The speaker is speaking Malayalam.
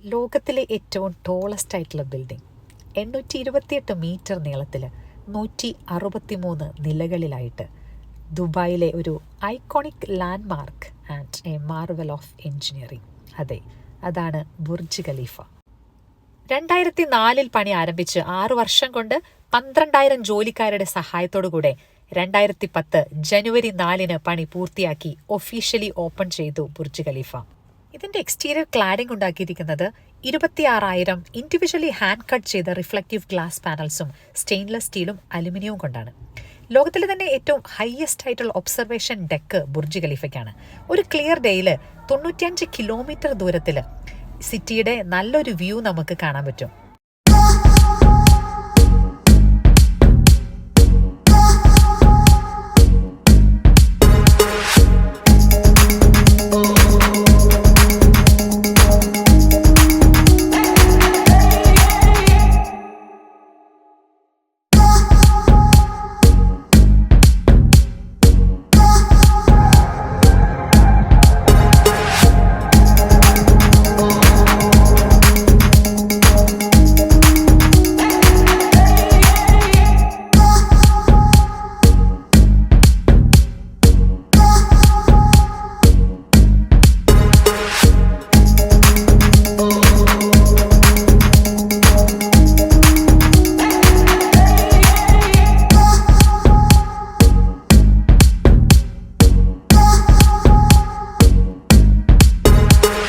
ലോകത്തിലെ ഏറ്റവും ടോളസ്റ്റ് ആയിട്ടുള്ള ബിൽഡിംഗ് 828 മീറ്റർ നീളത്തിൽ 163 നിലകളിലായിട്ട് ദുബായിലെ ഒരു iconic landmark and A Marvel of engineering. അതെ, അതാണ് ബുർജ് ഖലീഫ. 2004 പണി ആരംഭിച്ച് 6 വർഷം കൊണ്ട് 12,000 ജോലിക്കാരുടെ സഹായത്തോടുകൂടെ 2010 ജനുവരി 4 പണി പൂർത്തിയാക്കി ഒഫീഷ്യലി ഓപ്പൺ ചെയ്തു ബുർജ് ഖലീഫ. ഇതിന്റെ എക്സ്റ്റീരിയർ ക്ലാഡിംഗ് ഉണ്ടാക്കിയിരിക്കുന്നത് 26,000 ഇൻഡിവിജ്വലി ഹാൻഡ് കട്ട് ചെയ്ത റിഫ്ലക്റ്റീവ് ഗ്ലാസ് പാനൽസും സ്റ്റെയിൻലെസ് സ്റ്റീലും അലുമിനിയവും കൊണ്ടാണ്. ലോകത്തിലെ തന്നെ ഏറ്റവും ഹയസ്റ്റ് ആയിട്ടുള്ള ഒബ്സർവേഷൻ ഡെക്ക് ബുർജ് ഖലീഫയ്ക്കാണ്. ഒരു ക്ലിയർ ഡേയിൽ 95 കിലോമീറ്റർ ദൂരത്തിൽ സിറ്റിയുടെ നല്ലൊരു വ്യൂ നമുക്ക് കാണാൻ പറ്റും.